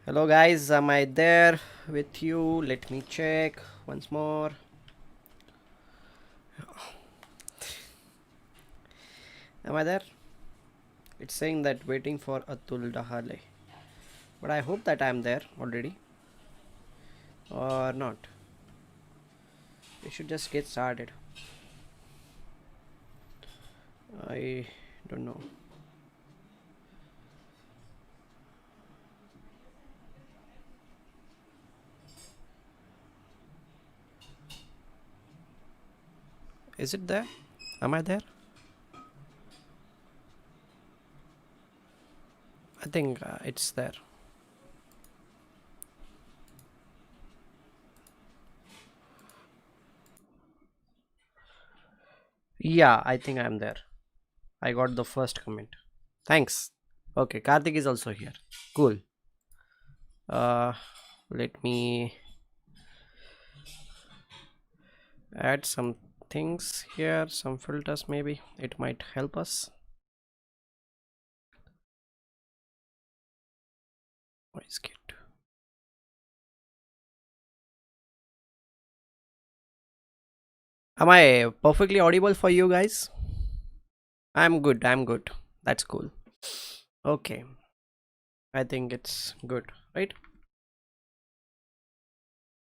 Hello guys, am I there with you? Let me check once more. Am I there? It's saying that waiting for Atul Dahale. But I hope that I'm there already. Or not. We should just get started. I don't know. Is it there? Am I there? I think it's there. Yeah, I think I'm there. I got the first comment. Thanks. Okay, Karthik is also here. Cool. Uh, Let me add some things here, some filters maybe. It might help us. Voice kit. Am I perfectly audible for you guys? I'm good. I'm good. That's cool. Okay. I think it's good, right?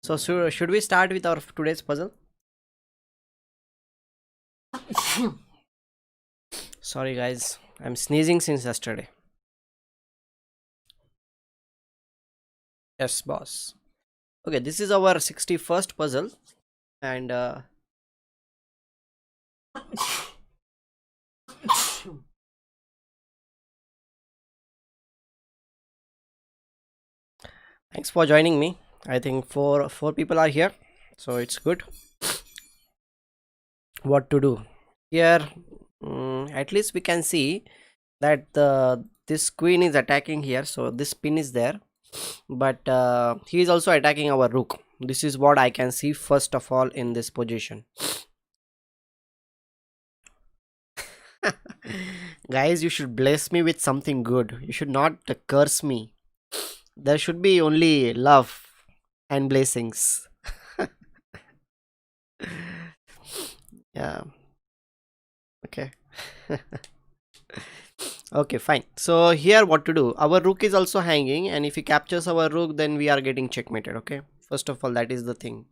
So, should we start with our today's puzzle? Sorry, guys. I'm sneezing since yesterday. Yes, boss. Okay, this is our 61st puzzle. And thanks for joining me. I think four people are here, so it's good. What to do here? At least we can see that this queen is attacking here, so this pin is there, but he is also attacking our rook. This is what I can see first of all in this position. Guys, you should bless me with something good. You should not curse me. There should be only love and blessings. Yeah, okay. Okay, fine. So here what to do, our rook is also hanging, and if he captures our rook, then we are getting checkmated. Okay, first of all, that is the thing.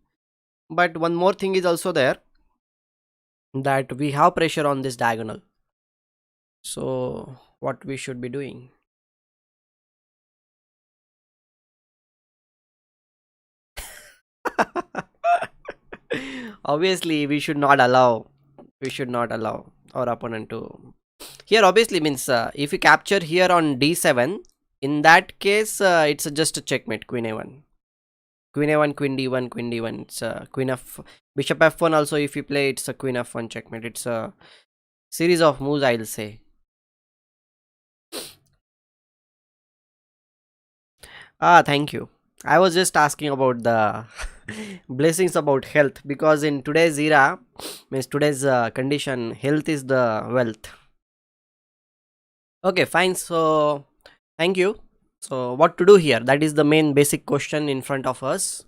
But one more thing is also there, that we have pressure on this diagonal. So what we should be doing? Obviously we should not allow our opponent to. Here obviously means if we capture here on d7, in that case it's just a checkmate. Queen a1, queen a1, queen d1, queen d1. It's queen f, bishop f1 also. If you play, it's a queen f1 checkmate. It's a series of moves, I'll say. Thank you. I was just asking about the blessings about health, because in today's era, means today's condition, health is the wealth. Okay, fine. So thank you. So what to do here? That is the main basic question in front of us.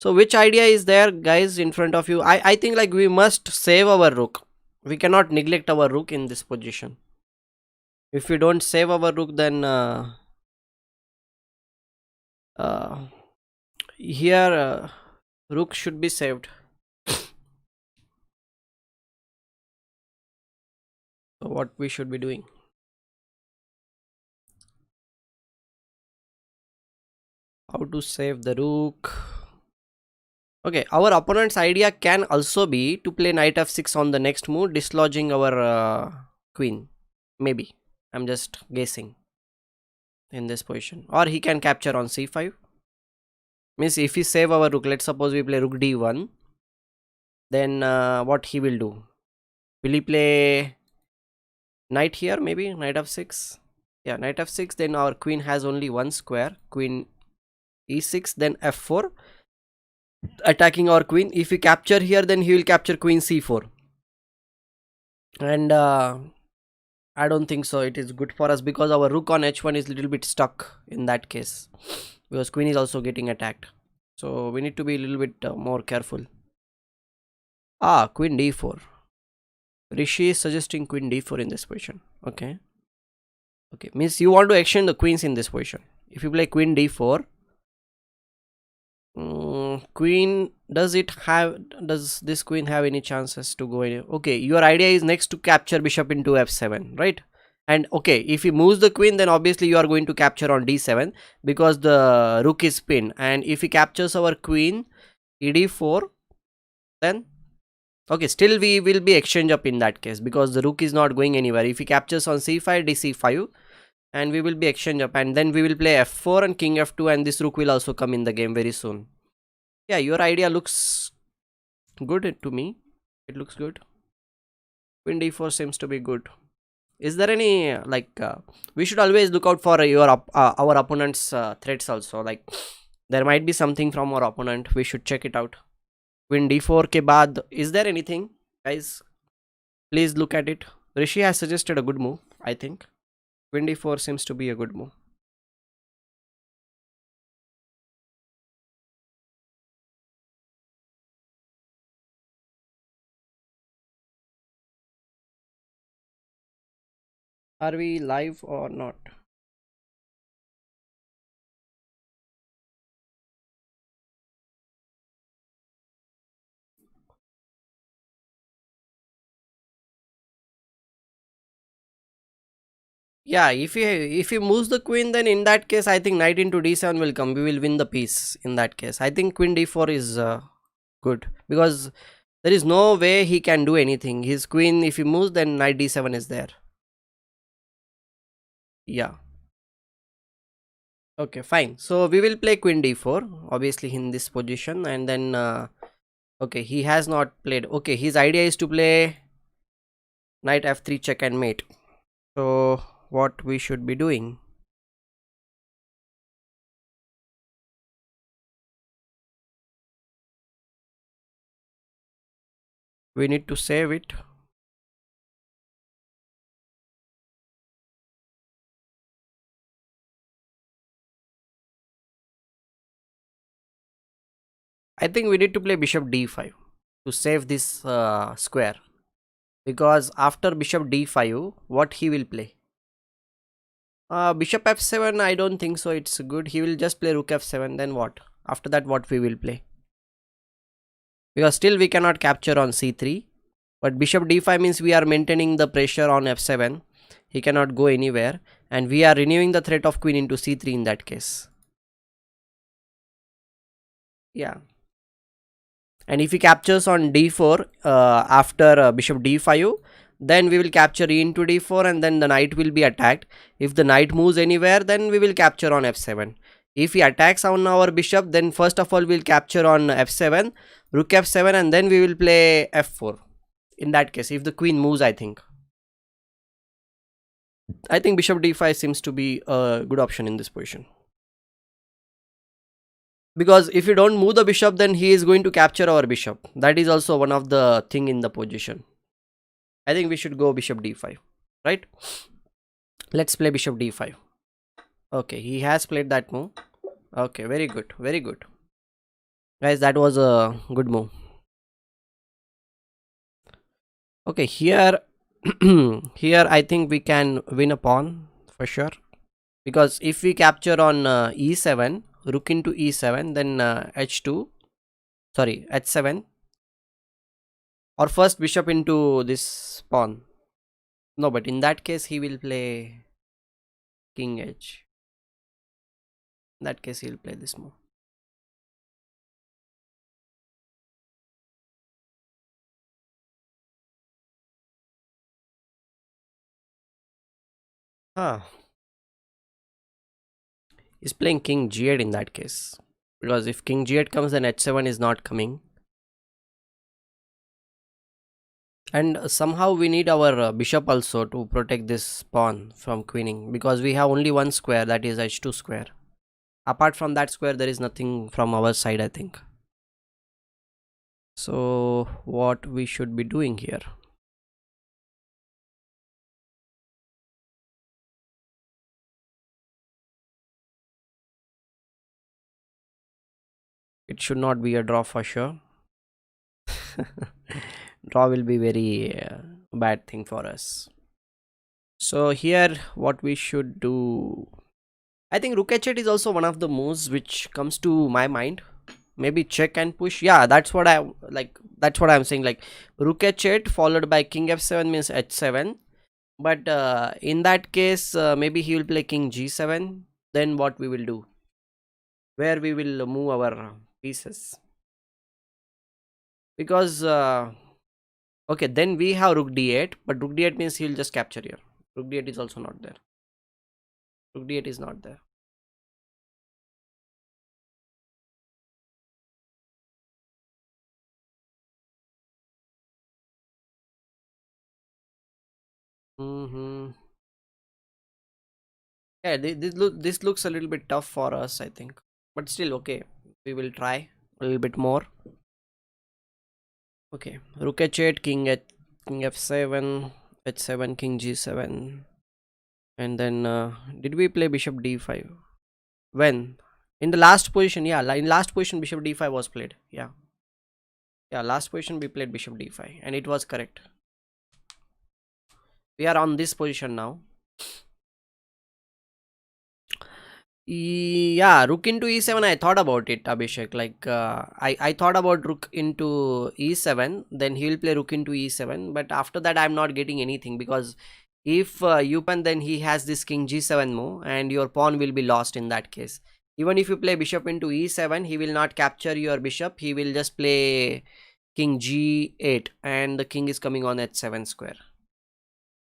So which idea is there, guys, in front of you? I think like we must save our rook. We cannot neglect our rook in this position. If we don't save our rook, then uh, here rook should be saved. So what we should be doing? How to save the rook? Okay, our opponent's idea can also be to play knight f6 on the next move, dislodging our queen. Maybe. I'm just guessing in this position. Or he can capture on c5. Means if we save our rook, let's suppose we play rook d1, then what he will do? Will he play knight here? Maybe knight f6. Yeah, knight f6. Then our queen has only one square. Queen e6, then f4, attacking our queen. If we capture here, then he will capture queen c4. And I don't think so it is good for us, because our rook on h1 is little bit stuck in that case. because queen is also getting attacked, so we need to be a little bit more careful. Queen d4. Rishi is suggesting queen d4 in this position. Okay. Okay, means you want to exchange the queens in this position. If you play queen d4, queen, does this queen have any chances to go in? Okay, your idea is next to capture bishop into f7, right? And okay, if he moves the queen, then obviously you are going to capture on d7 because the rook is pinned. And if he captures our queen ed4, then okay, still we will be exchange up in that case because the rook is not going anywhere. If he captures on c5, dc5, and we will be exchange up, and then we will play f4 and king f2, and this rook will also come in the game very soon. Yeah, your idea looks good to me. It looks good. Queen d4 seems to be good. Is there any we should always look out for our opponent's threats also. Like there might be something from our opponent. We should check it out. Queen d4 ke baad, is there anything, guys? Please look at it. Rishi has suggested a good move. I think queen d4 seems to be a good move. Are we live or not? Yeah, if he moves the queen, then in that case I think knight into d7 will come. We will win the piece in that case. I think queen d4 is good because there is no way he can do anything. His queen, if he moves, then knight d7 is there. Yeah. Okay, fine. So we will play queen d4 obviously in this position, and then okay, he has not played. Okay, his idea is to play knight f3 check and mate. So what we should be doing? We need to save it. I think we need to play bishop d5 to save this square, because after bishop d5 what he will play? Bishop f7, I don't think so it's good. He will just play rook f7, then what? After that what we will play? Because still we cannot capture on c3, but bishop d5 means we are maintaining the pressure on f7. He cannot go anywhere, and we are renewing the threat of queen into c3 in that case. Yeah. And if he captures on d4 after bishop d5, then we will capture e into d4, and then the knight will be attacked. If the knight moves anywhere, then we will capture on f7. If he attacks on our bishop, then first of all we'll capture on f7, rook f7, and then we will play f4. In that case, if the queen moves, I think bishop d5 seems to be a good option in this position. Because if you don't move the bishop, then he is going to capture our bishop. That is also one of the thing in the position. I think we should go bishop d5, right? Let's play bishop d5. Okay, he has played that move. Okay, very good, very good, guys. That was a good move. Okay, here here I think we can win a pawn for sure, because if we capture on e7, rook into e7, then h2, sorry, h7, or first bishop into this pawn. No, but in that case he will play king h. In that case he will play this move. Huh. He's playing king g8 in that case, because if king g8 comes, then h7 is not coming, and somehow we need our bishop also to protect this pawn from queening, because we have only one square, that is h2 square. Apart from that square there is nothing from our side, I think. So what we should be doing here? It should not be a draw for sure. Draw will be very bad thing for us. So here what we should do, I think rook h8 is also one of the moves which comes to my mind. Maybe check and push. Yeah, that's what I like. That's what I'm saying. Like rook h8 followed by king f7 means h7. But in that case, maybe he will play king g7. Then what we will do? Where we will move our pieces? Because okay, then we have rook d8, but rook d8 means he'll just capture here. Rook d8 is also not there. Rook d8 is not there. Mm-hmm. Yeah, this looks a little bit tough for us, I think, but still okay. We will try a little bit more. Okay, rook h8, king f7, h7, king g7, and then did we play bishop d5? When? In the last position, yeah, in last position bishop d5 was played. Yeah, yeah, last position we played bishop d5, and it was correct. We are on this position now. Yeah, rook into e7. I thought about it, Abhishek. Like I thought about rook into e7. Then he will play rook into e7. But after that, I'm not getting anything because if you pan, then he has this king g7 move, and your pawn will be lost in that case. Even if you play bishop into e7, he will not capture your bishop. He will just play king g8, and the king is coming on h7 square.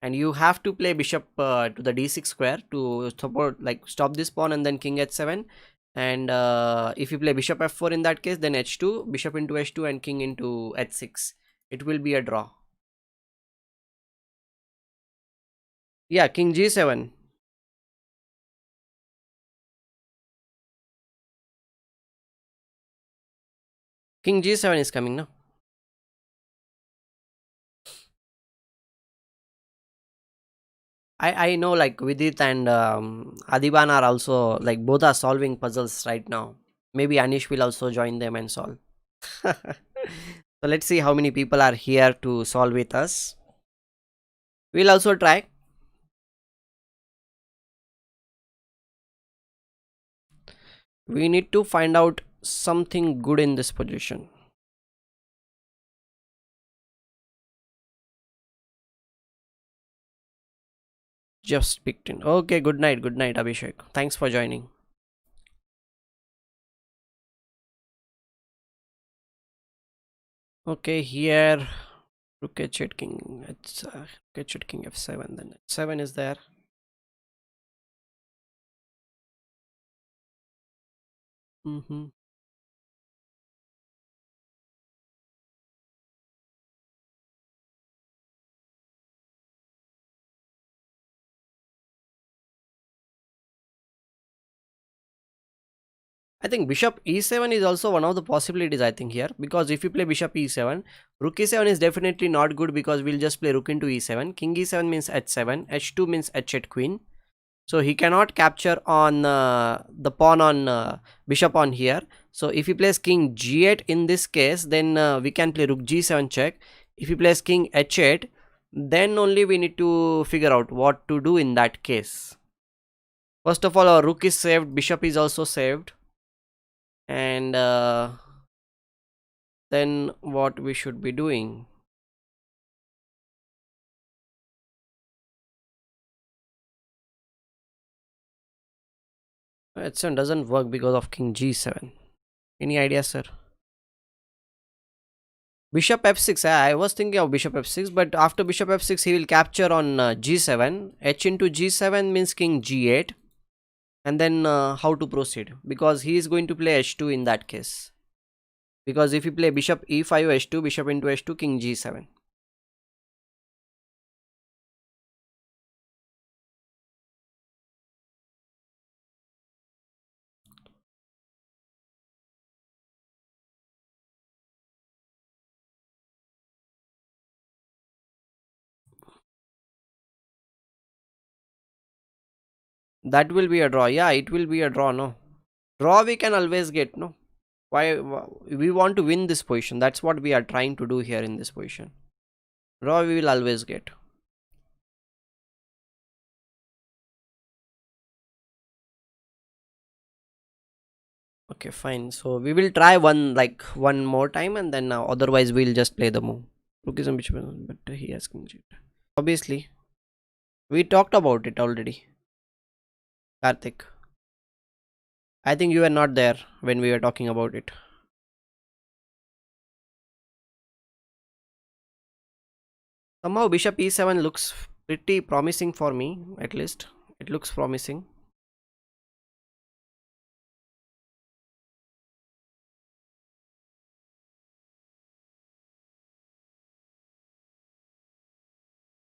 And you have to play bishop to the d6 square to support, like stop this pawn, and then king h7. And if you play bishop f4 in that case, then h2, bishop into h2, and king into h6, it will be a draw. Yeah, king g7. King g7 is coming now. I know, like Vidit and Adiban are also, like, both are solving puzzles right now. Maybe Anish will also join them and solve. So let's see how many people are here to solve with us. We'll also try. We need to find out something good in this position. Just picked in. Okay, good night, Abhishek. Thanks for joining. Okay, here rook h8 king. It's rook h8 king f7. Then h7 is there. Mm-hmm. I think bishop e7 is also one of the possibilities, I think, here, because if you play bishop e7, rook e7 is definitely not good because we'll just play rook into e7. King e7 means h7, h2 means h8 queen. So he cannot capture on the pawn on bishop on here. So if he plays king g8 in this case, then we can play rook g7 check. If he plays king h8, then only we need to figure out what to do in that case. First of all, our rook is saved, bishop is also saved, and then what we should be doing? H7 doesn't work because of king g7. Any idea, sir? Bishop f6. I was thinking of bishop f6, but after bishop f6, he will capture on g7. H into g7 means king g8. And then how to proceed? Because he is going to play h2 in that case. Because if you play bishop e5 h2, bishop into h2, king g7. That will be a draw. Yeah, it will be a draw, no? Draw we can always get, no? We want to win this position. That's what we are trying to do here in this position. Draw we will always get. Okay, fine. So we will try one more time, and then otherwise we'll just play the move. Rook is on bishop, but he has king g8. Obviously, we talked about it already. Karthik, I think you were not there when we were talking about it. Somehow bishop e7 looks pretty promising for me. At least it looks promising.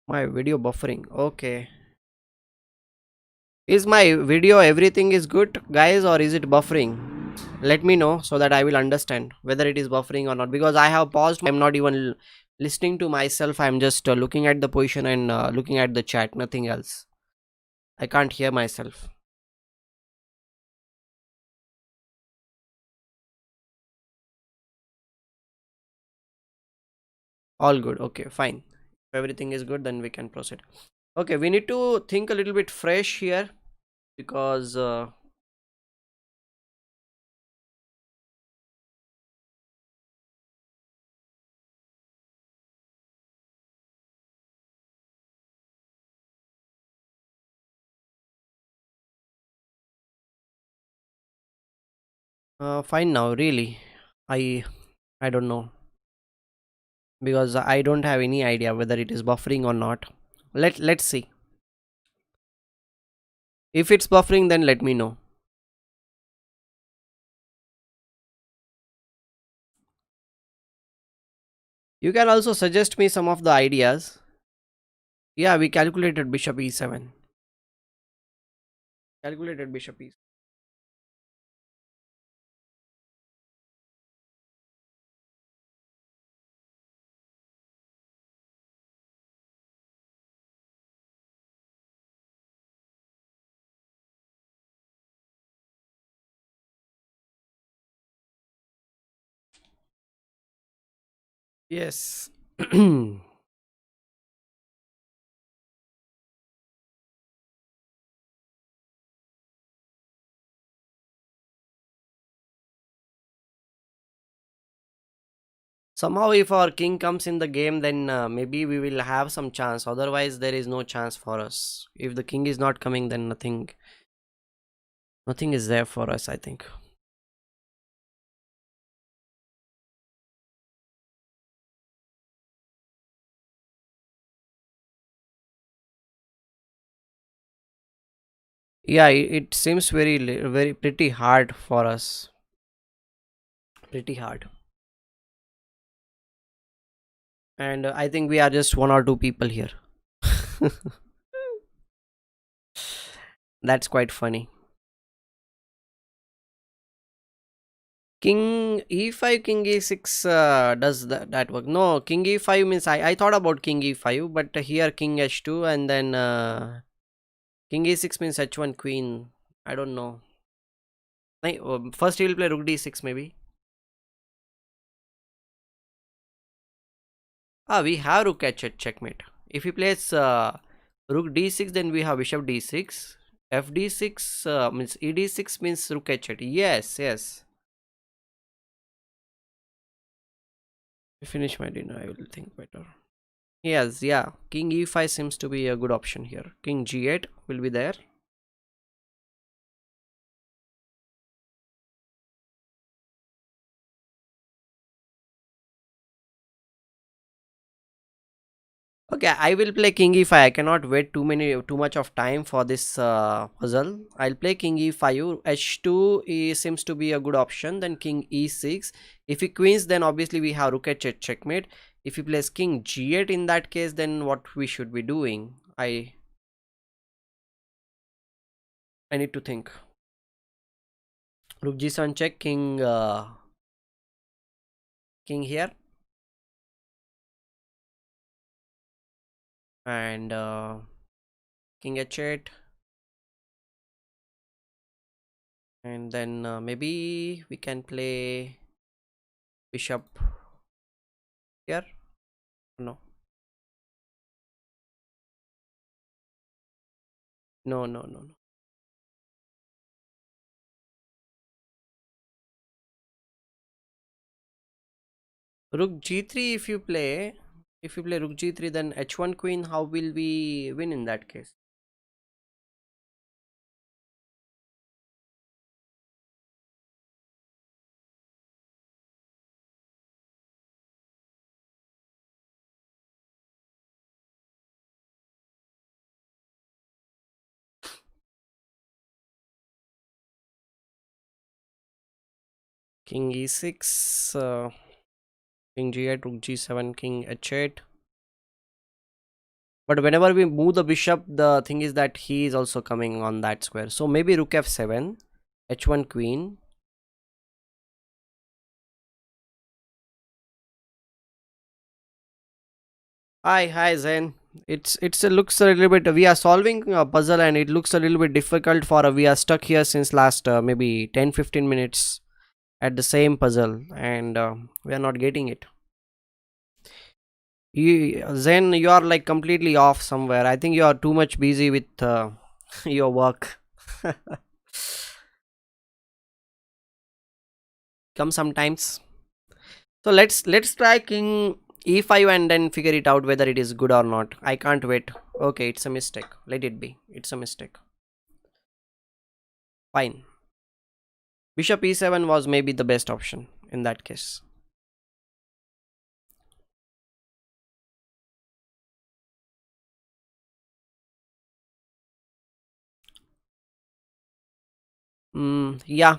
My video buffering. Okay. Is my video everything is good, guys, or is it buffering? Let me know so that I will understand whether it is buffering or not, because I have paused. I'm not even listening to myself. I'm just looking at the position and looking at the chat, nothing else. I can't hear myself. All good. Okay, fine. If everything is good, then we can proceed. Okay, we need to think a little bit fresh here, because fine now, really. I don't know, because I don't have any idea whether it is buffering or not. Let's see. If it's buffering, then let me know. You can also suggest me some of the ideas. Yeah, we calculated bishop e7. Calculated bishop e7. Yes. Somehow, if our king comes in the game, then maybe we will have some chance. Otherwise, there is no chance for us. If the king is not coming, then nothing is there for us, I think. Yeah, it seems very pretty hard for us. Pretty hard. And I think we are just one or two people here. That's quite funny. King e5, king e6, does that work? No, king e5 means I thought about king e5, but here king h2, and then king e6 means h1 queen. I don't know. First he will play rook d6 maybe. Ah, we have rook h8 checkmate. If he plays rook d6, then we have bishop d6. Fd6 means ed6 means rook h8. Yes, yes. Finish my dinner. I will think better. Yes, yeah. King e5 seems to be a good option here. King g8 will be there. Okay, I will play king e5. I cannot wait too much of time for this puzzle. I'll play king e5. h2 seems to be a good option. Then king e6. If he queens, then obviously we have rook h8 checkmate. If he plays king g8, in that case, then what we should be doing? I need to think. Rook g7 check. King here, and king h8. And then maybe we can play bishop here. No, no, no, no, no. Rook g3. If you play rook g3, then h1 queen. How will we win in that case? King e6, king g8, rook g7, king h8. But whenever we move the bishop, the thing is that he is also coming on that square. So maybe rook f7, h1 queen. Hi Zen. It's a looks a little bit. We are solving a puzzle and it looks a little bit difficult for. We are stuck here since last maybe 10-15 minutes at the same puzzle, and we are not getting it. Zen, you are like completely off somewhere. I think you are too much busy with your work. Come sometimes. So let's try king e5 and then figure it out whether it is good or not. I can't wait. Okay, it's a mistake. Let it be. It's a mistake. Fine. Bishop e7 was maybe the best option in that case. Yeah.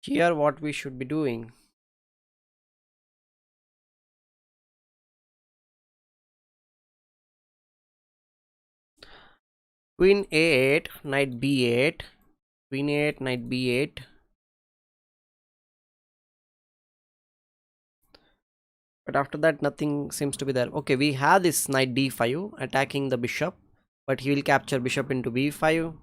Here what we should be doing. Queen a8, knight b8, queen a8, knight b8. But after that nothing seems to be there. Okay, we have this knight d5 attacking the bishop, but he will capture bishop into b5.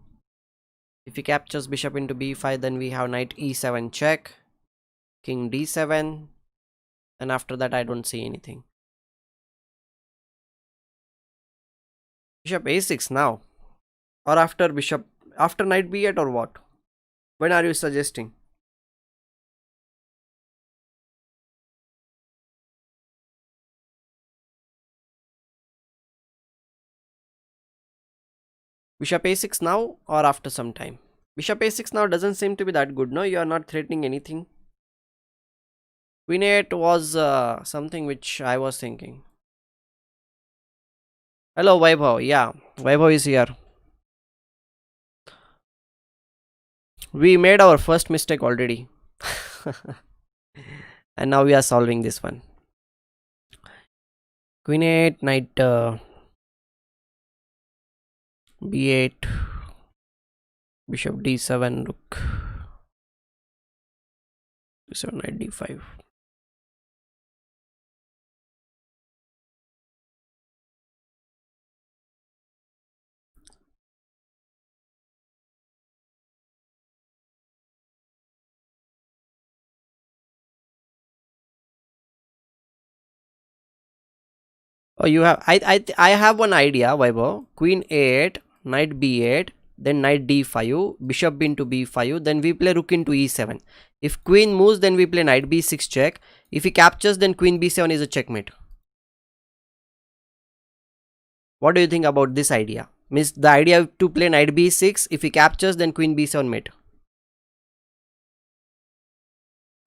If he captures bishop into b5, then we have knight e7 check, king d7, and after that I don't see anything. Bishop a6 now, or after bishop, after knight b8, or what? When are you suggesting? Bishop a6 now or after some time? Bishop a6 now doesn't seem to be that good. No, you are not threatening anything. Queen a8 was something which I was thinking. Hello Vaibhav. Yeah, Vaibhav is here. We made our first mistake already. And now we are solving this one. Queen a8, knight b8, bishop d7, rook d7, knight d5. Oh, you have. I have one idea, Vaibhav. Queen a8, knight b8, then knight d5, bishop into b5. Then we play rook into e7. If queen moves, then we play knight b6 check. If he captures, then queen b7 is a checkmate. What do you think about this idea? Means the idea to play knight b6. If he captures, then queen b7 mate.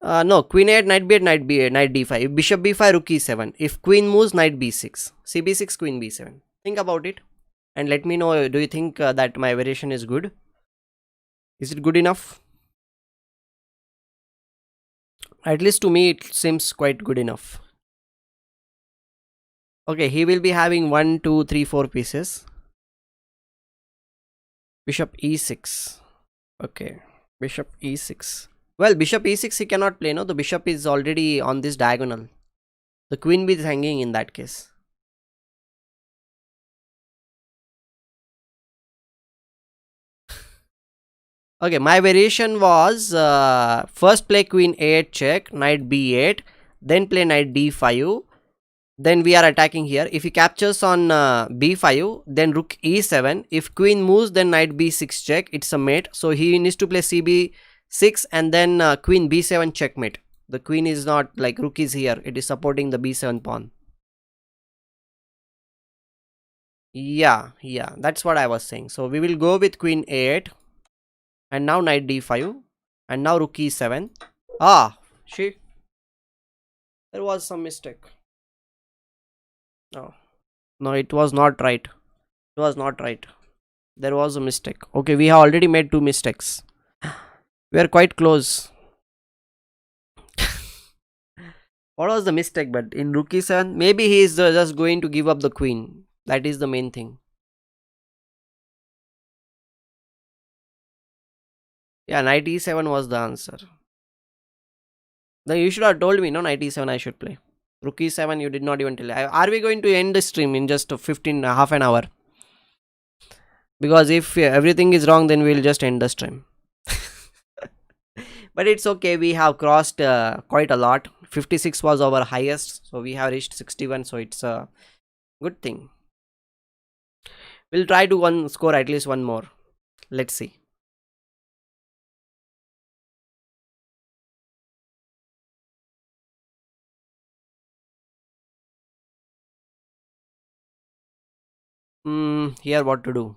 No, queen a8, knight b8, knight b8, knight d5, bishop b5, rook e7. If queen moves, knight b6, cb6, queen b7. Think about it and let me know. Do you think that my variation is good? Is it good enough? At least to me, it seems quite good enough. Okay, he will be having 1, 2, 3, 4 pieces. Bishop e6. Okay, bishop e6. Well, bishop e6 he cannot play, no? The bishop is already on this diagonal. The queen is hanging in that case. Okay, my variation was first play queen a8 check, knight b8, then play knight d5. Then we are attacking here. If he captures on b5, then rook e7. If queen moves, then knight b6 check. It's a mate. So he needs to play cb6 and then queen b7 checkmate. The queen is not like rook is here. It is supporting the b7 pawn. Yeah, that's what I was saying. So we will go with queen a8 and now knight d5 and now rook e7. Ah, she. There was some mistake. No, no, it was not right. It was not right. There was a mistake. Okay, we have already made two mistakes. We are quite close. What was the mistake? But in rook e7, maybe he is just going to give up the queen. That is the main thing. Yeah, knight e7 was the answer. Then you should have told me, no, knight e7 I should play. Rook e7, you did not even tell. Are we going to end the stream in just 15, half an hour? Because if everything is wrong, then we'll just end the stream. But it's okay. We have crossed quite a lot. 56 was our highest. So we have reached 61. So it's a good thing. We'll try to score at least one more. Let's see. Here what to do?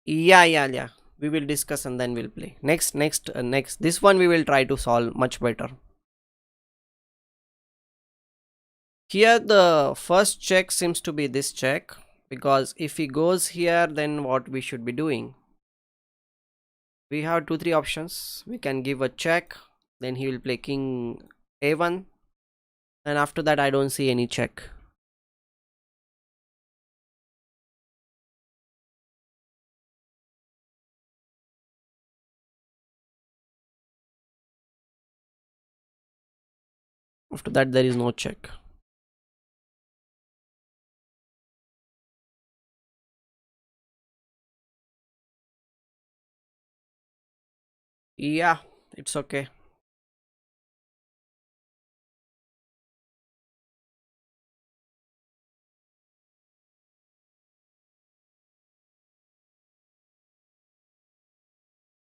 Yeah. We will discuss and then we'll play. Next. This one we will try to solve much better. Here the first check seems to be this check. Because if he goes here, then what we should be doing? We have 2-3 options. We can give a check. Then he will play king a1. And after that I don't see any check. After that there is no check. Yeah, it's okay.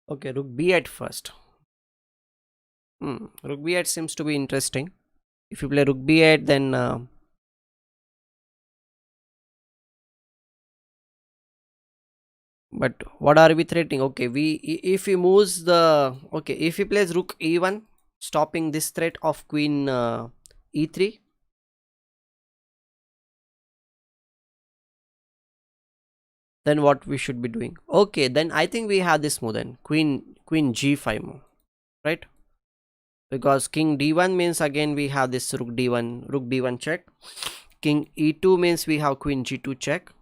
Okay, rook b8 first. Rook b8 seems to be interesting. If you play rook b8, then but what are we threatening? Okay, if he moves the if he plays rook e1, stopping this threat of queen e3. Then what we should be doing? Okay, then I think we have this move then queen g5 move, right? Because king d1 means again we have this rook d1, rook b1 check. King e2 means we have queen g2 check.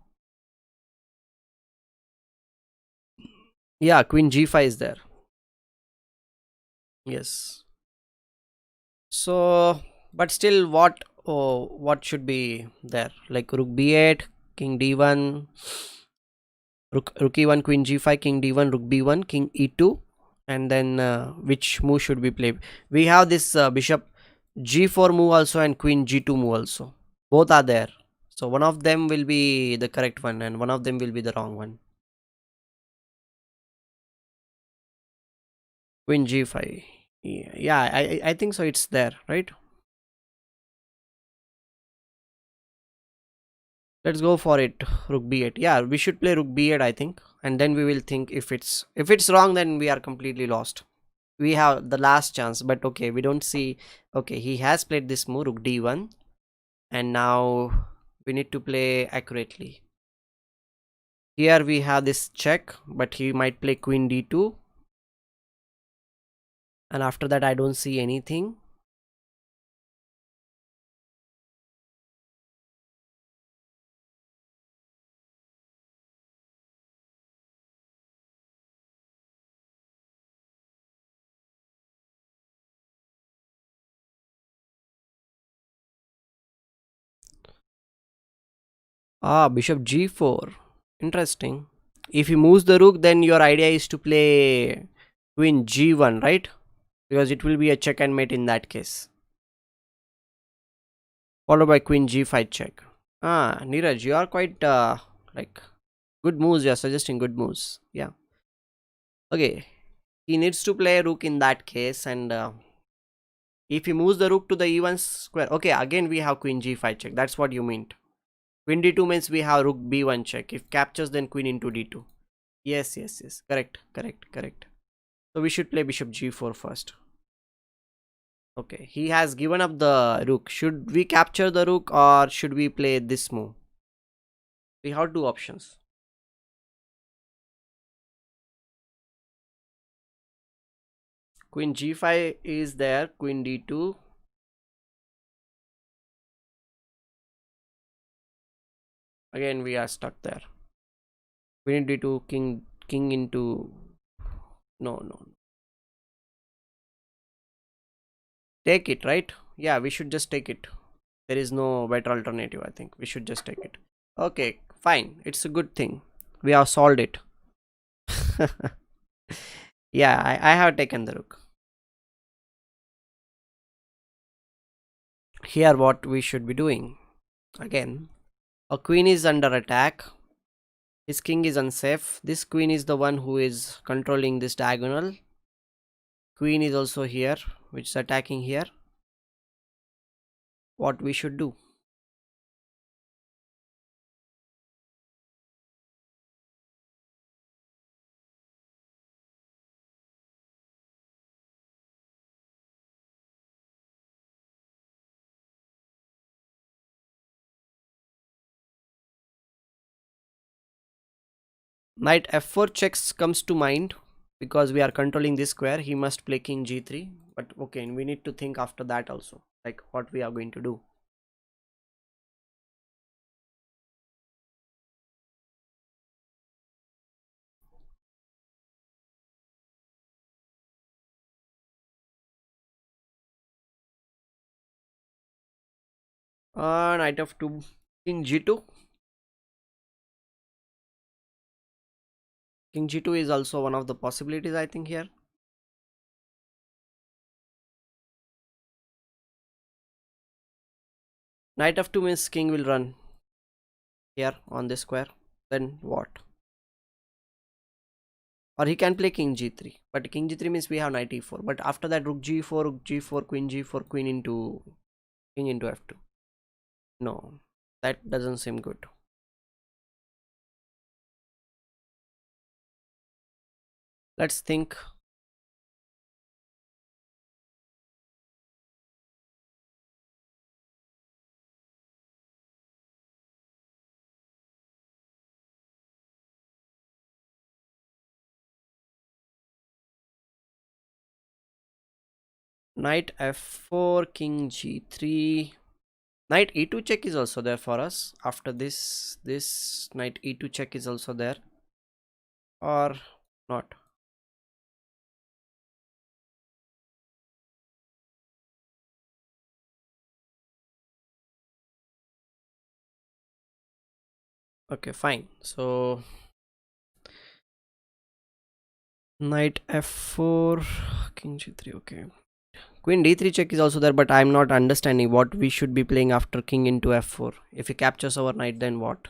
Yeah, queen g5 is there. Yes. So, but still, what should be there? Like rook b8, king d1, rook e1, queen g5, king d1, rook b1, king e2, and then which move should we play? We have this bishop g4 move also and queen g2 move also. Both are there. So one of them will be the correct one and one of them will be the wrong one. Queen g5. Yeah, I think so. It's there, right? Let's go for it. Rook b8. Yeah, we should play rook b8, I think, and then we will think if it's wrong, then we are completely lost. We have the last chance, but okay, we don't see. Okay, he has played this move rook d1, and now we need to play accurately. Here we have this check, but he might play queen d2, and after that I don't see anything. Ah, bishop g4. Interesting. If he moves the rook, then your idea is to play queen g1, right? Because it will be a check and mate in that case. Followed by queen g5 check. Ah, Neeraj, you are quite like good moves. You are suggesting good moves. Yeah. Okay. He needs to play rook in that case, and if he moves the rook to the e1 square. Okay, again we have queen g5 check. That's what you meant. Queen d2 means we have rook b1 check. If captures, then queen into d2. Yes, yes, yes. Correct, correct, correct. So we should play bishop g4 first. Okay, he has given up the rook. Should we capture the rook or should we play this move? We have two options. Queen g5 is there, queen d2. Again we are stuck there. Queen d2, king into. No, no. Take it, right? Yeah, we should just take it. There is no better alternative, I think. We should just take it. Okay, fine. It's a good thing. We have solved it. Yeah, I have taken the rook. Here, what we should be doing. Again, a queen is under attack. His king is unsafe. This queen is the one who is controlling this diagonal. Queen is also here, which is attacking here. What we should do? Knight f4 checks comes to mind because we are controlling this square. He must play king g3. But okay, we need to think after that also, like what we are going to do. Knight f2, king g2. King g2 is also one of the possibilities, I think, here. Knight f2 means king will run here on this square. Then what? Or he can play king g3. But king g3 means we have knight e4. But after that, rook g4, queen g4, queen into king into f2. No, that doesn't seem good. Let's think. Knight f4, king g3. Knight e2 check is also there for us. After this knight e2 check is also there. Or not. Okay, fine. So knight f4, king g3. Okay. Queen d3 check is also there, but I'm not understanding what we should be playing after king into f4. If he captures our knight, then what?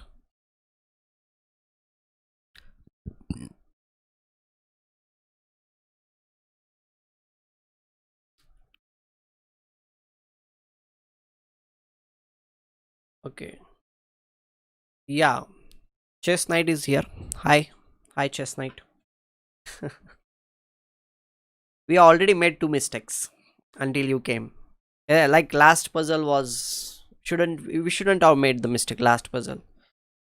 Okay. Yeah. Chess knight is here. Hi. Hi, chess knight. We already made two mistakes until you came. Yeah, like last puzzle was shouldn't we shouldn't have made the mistake last puzzle,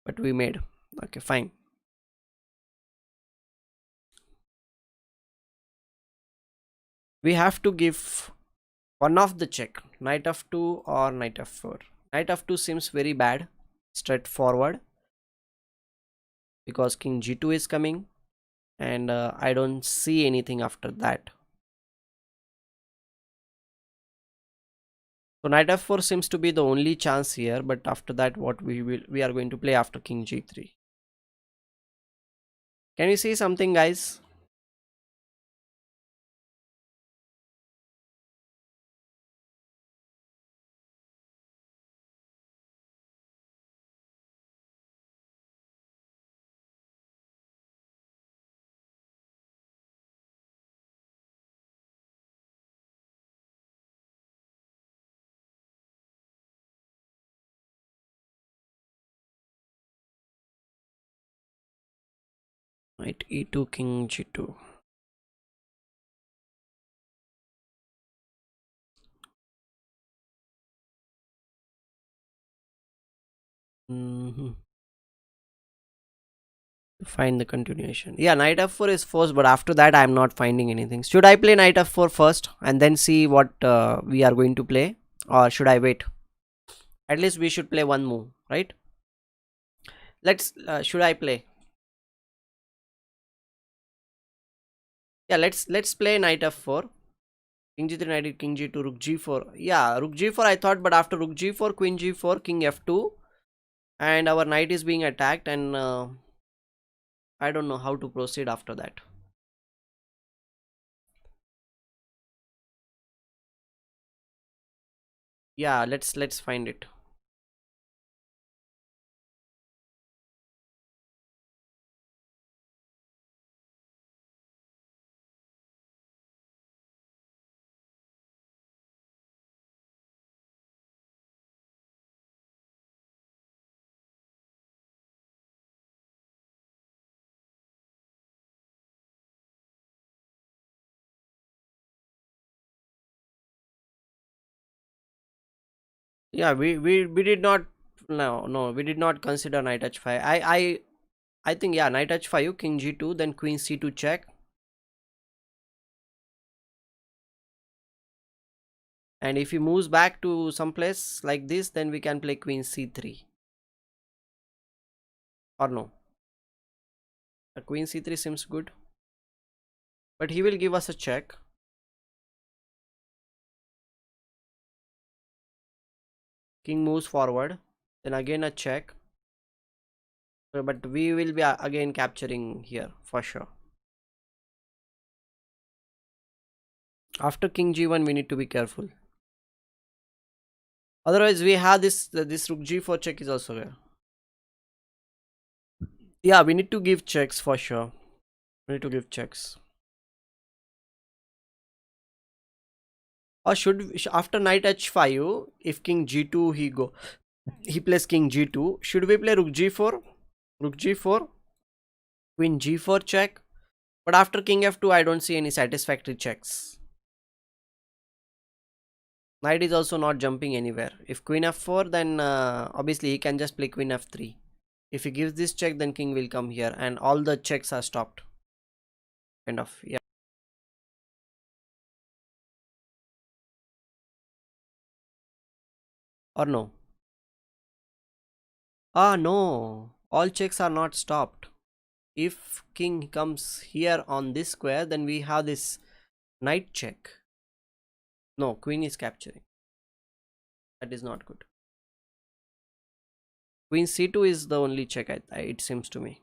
but we made. Okay, fine. We have to give one of the check, knight f2 or knight f4. Knight f2 seems very bad, straightforward, because king g2 is coming, and I don't see anything after that. So knight f4 seems to be the only chance here, but after that what we are going to play after king g3. Can you see something, guys? Knight e2, king g2. Mhm. Find the continuation. Yeah, knight f4 is forced, but after that I'm not finding anything. Should I play knight f4 first and then see what we are going to play, or should I wait? At least we should play one move, right? Let's should I play? Yeah, let's play knight f4, king g3, knight king g2, rook g4. Yeah, rook g4 I thought, but after rook g4, queen g4, king f2, and our knight is being attacked, and I don't know how to proceed after that. Yeah, let's find it. Yeah, we did not, no, we did not consider knight h5. I think, yeah, knight h5, king g2, then queen c2 check, and if he moves back to some place like this, then we can play queen c3, or no, queen c3 seems good, but he will give us a check. King moves forward, then again a check. But we will be again capturing here for sure. After king g1 we need to be careful, otherwise we have this rook g4 check is also there. Yeah, we need to give checks for sure. We need to give checks. Or after knight h5, if king g2 he plays king g2, should we play rook g4? Rook g4, queen g4 check. But after king f2, I don't see any satisfactory checks. Knight is also not jumping anywhere. If queen f4, then obviously he can just play queen f3. If he gives this check, then king will come here, and all the checks are stopped. Kind of, yeah. Or no? Ah, no. All checks are not stopped. If king comes here on this square, then we have this knight check. No, queen is capturing. That is not good. Queen c2 is the only check, it seems to me.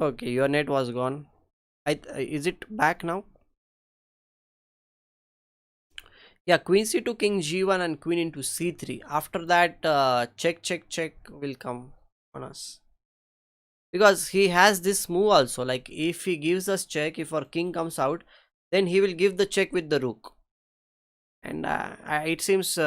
Okay, your net was gone. Is it back now? Yeah, queen c2, king g1, and queen into c3. After that, check, check, check will come on us. Because he has this move also. Like, if he gives us check, if our king comes out, then he will give the check with the rook. And it seems...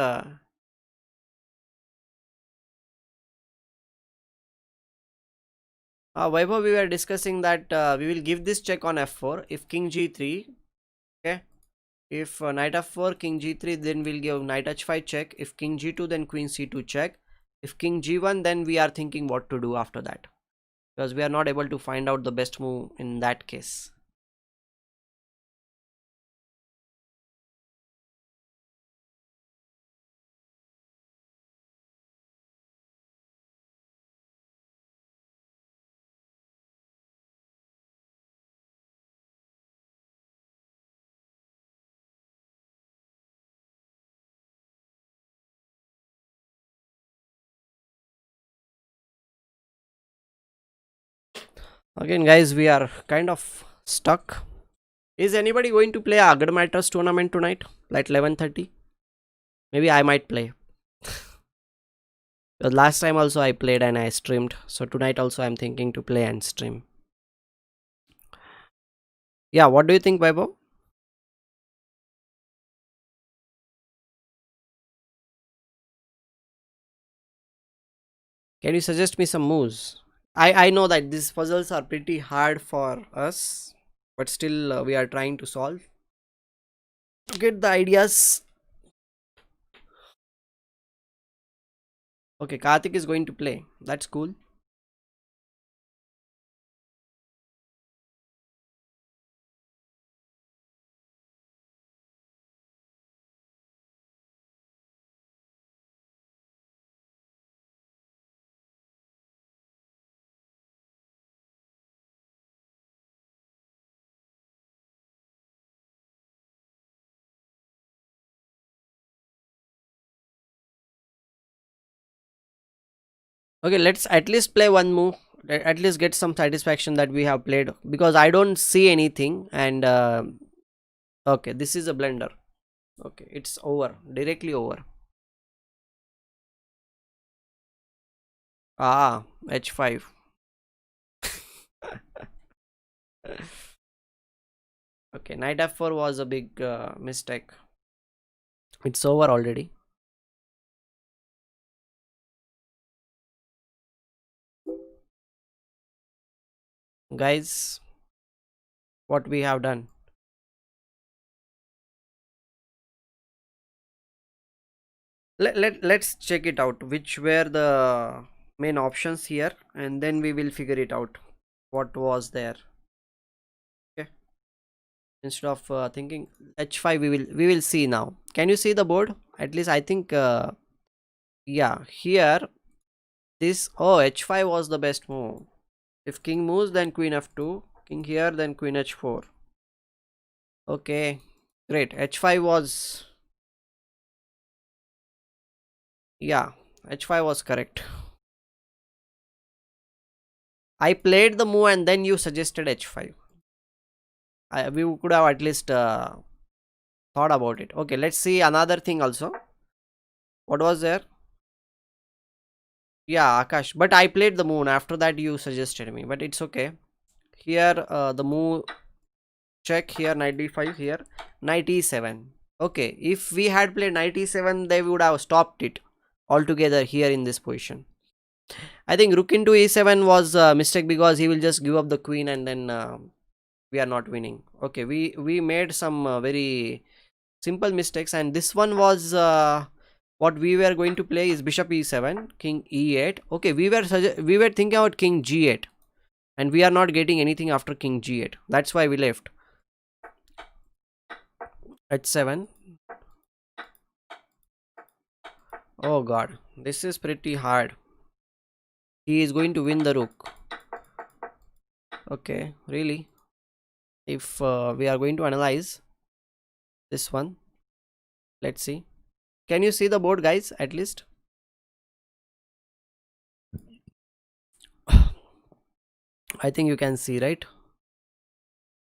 Vaibhav, we were discussing that we will give this check on f4 if king g3. Okay. If knight f4, king g3, then we'll give knight h5 check. If king g2, then queen c2 check. If king g1, then we are thinking what to do after that, because we are not able to find out the best move in that case. Again, guys, we are kind of stuck. Is anybody going to play a Agad Matters tournament tonight? Like 11:30? Maybe I might play. Last time also I played and I streamed. So tonight also I'm thinking to play and stream. Yeah, what do you think, Vaibhav? Can you suggest me some moves? I know that these puzzles are pretty hard for us, but still we are trying to solve. Get the ideas. Okay, Karthik is going to play. That's cool. Okay, let's at least play one move. At least get some satisfaction that we have played because I don't see anything. And okay, this is a blender. Okay, it's over. Directly over. Ah, H5. Okay, knight F4 was a big mistake. It's over already. Guys, what we have done. Let's check it out. Which were the main options here, and then we will figure it out. What was there? Okay. Instead of thinking H5, we will see now. Can you see the board? At least I think. Yeah, here this. Oh, H5 was the best move. If king moves, then queen F2. King here, then queen H4. Okay, great. H5 was, yeah, H5 was correct. I played the move and then you suggested H5. We could have at least thought about it. Okay, let's see another thing also. What was there? Yeah, Akash. But I played the moon. After that, you suggested me. But it's okay. Here, the move check here, knight d5 here, knight e7. Okay, if we had played knight e7, they would have stopped it altogether here in this position. I think rook into e7 was a mistake because he will just give up the queen and then we are not winning. Okay, we made some very simple mistakes, and this one was what we were going to play is bishop e7, king e8. Okay, we were thinking about king g8, and we are not getting anything after king g8. That's why we left h7. Oh god, this is pretty hard. He is going to win the rook. Okay, really? If we are going to analyze this one, let's see. Can you see the board, guys? At least I think you can see, right?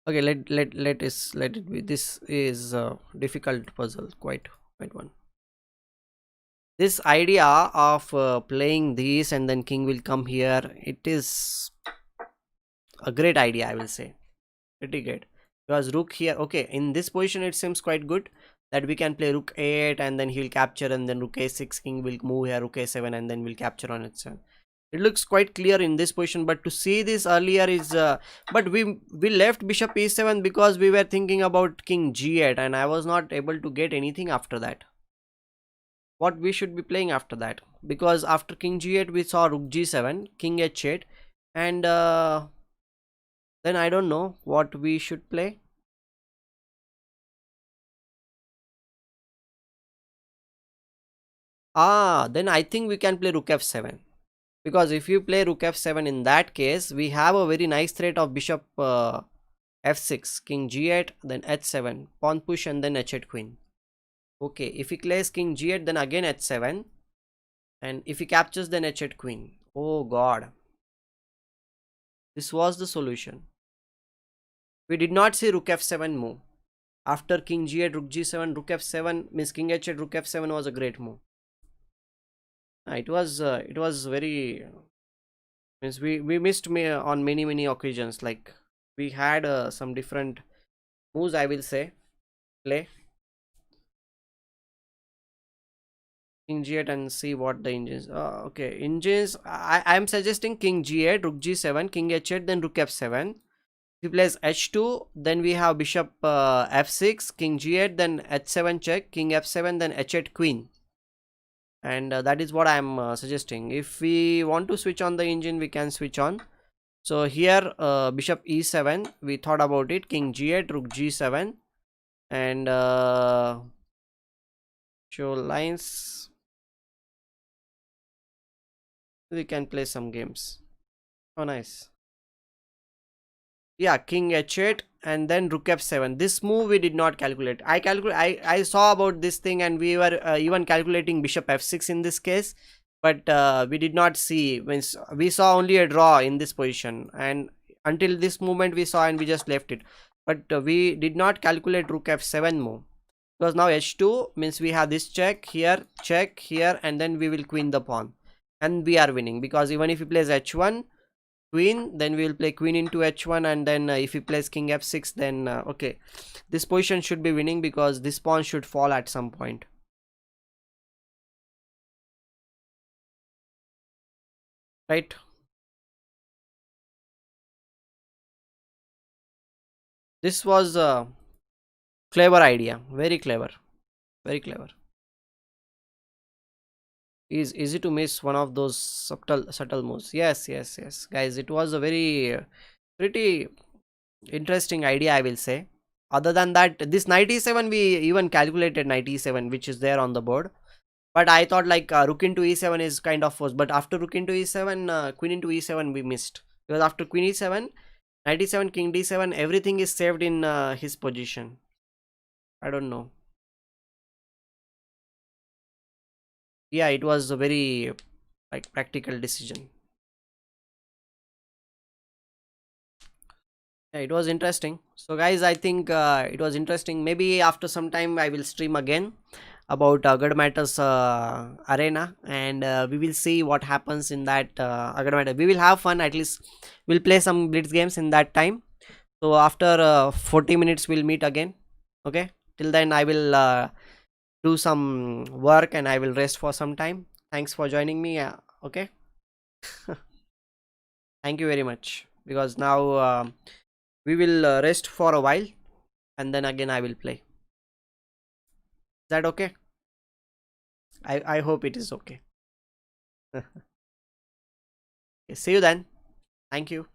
Okay, let it be. This is a difficult puzzle, quite one. This idea of playing this and then king will come here, it is a great idea, I will say. Pretty great. Because rook here, okay, in this position it seems quite good that we can play rook 8 and then he'll capture, and then rook a6, king will move here, rook a7, and then we'll capture on h7. It looks quite clear in this position, but to see this earlier is but we left bishop e7 because we were thinking about king g8 and I was not able to get anything after that. What we should be playing after that, because after king g8 we saw rook g7, king h8, and then I don't know what we should play. Then I think we can play rook f7, because if you play rook f7, in that case we have a very nice threat of bishop f6, king g8, then h7, pawn push, and then h8 queen. Okay, if he plays king g8, then again h7, and if he captures, then h8 queen. Oh god, This was the solution. We did not see rook f7 move. After king g8, rook g7, rook f7 means king h8, rook f7 was a great move. It was very means we missed me on many occasions. Like we had some different moves, I will say, play king g8 and see what the engines. Okay, engines. I am suggesting king g8, rook g7, king h8, then rook f7. He plays h2, then we have bishop f6, king g8, then h7 check, king f7, then h8 queen. And that is what I am suggesting. If we want to switch on the engine, we can switch on. So here bishop e7, we thought about it, king g8, rook g7, and show lines. We can play some games. Oh, nice. Yeah, king h8 and then rook f7. This move we did not calculate. I saw about this thing, and we were even calculating bishop f6 in this case, but we did not see. Means we saw only a draw in this position, and until this moment we saw, and we just left it. But we did not calculate rook f7 move, because now h2 means we have this check here, and then we will queen the pawn, and we are winning, because even if he plays h1 queen, then we will play queen into h1, and then if he plays king f6, then okay, this position should be winning, because this pawn should fall at some point, right? This was a clever idea, very clever, very clever. Is easy to miss one of those subtle moves. Yes, guys, it was a very pretty interesting idea, I will say. Other than that, this 97, we even calculated 97, which is there on the board. But I thought like rook into e7 is kind of forced. But after rook into e7, queen into e7 we missed. Because after queen e7, 97, king d7, everything is saved in his position. I don't know. Yeah, it was a very like practical decision. Yeah, it was interesting. So guys, I think it was interesting. Maybe after some time I will stream again about Agad Matters arena, and we will see what happens in that Agad Matter. We will have fun, at least we'll play some blitz games in that time. So after 40 minutes we'll meet again. Okay, till then I will do some work, and I will rest for some time. Thanks for joining me. Okay. Thank you very much, because now we will rest for a while, and then again I will play. Is that okay? I hope it is okay. Okay, see you then. Thank you.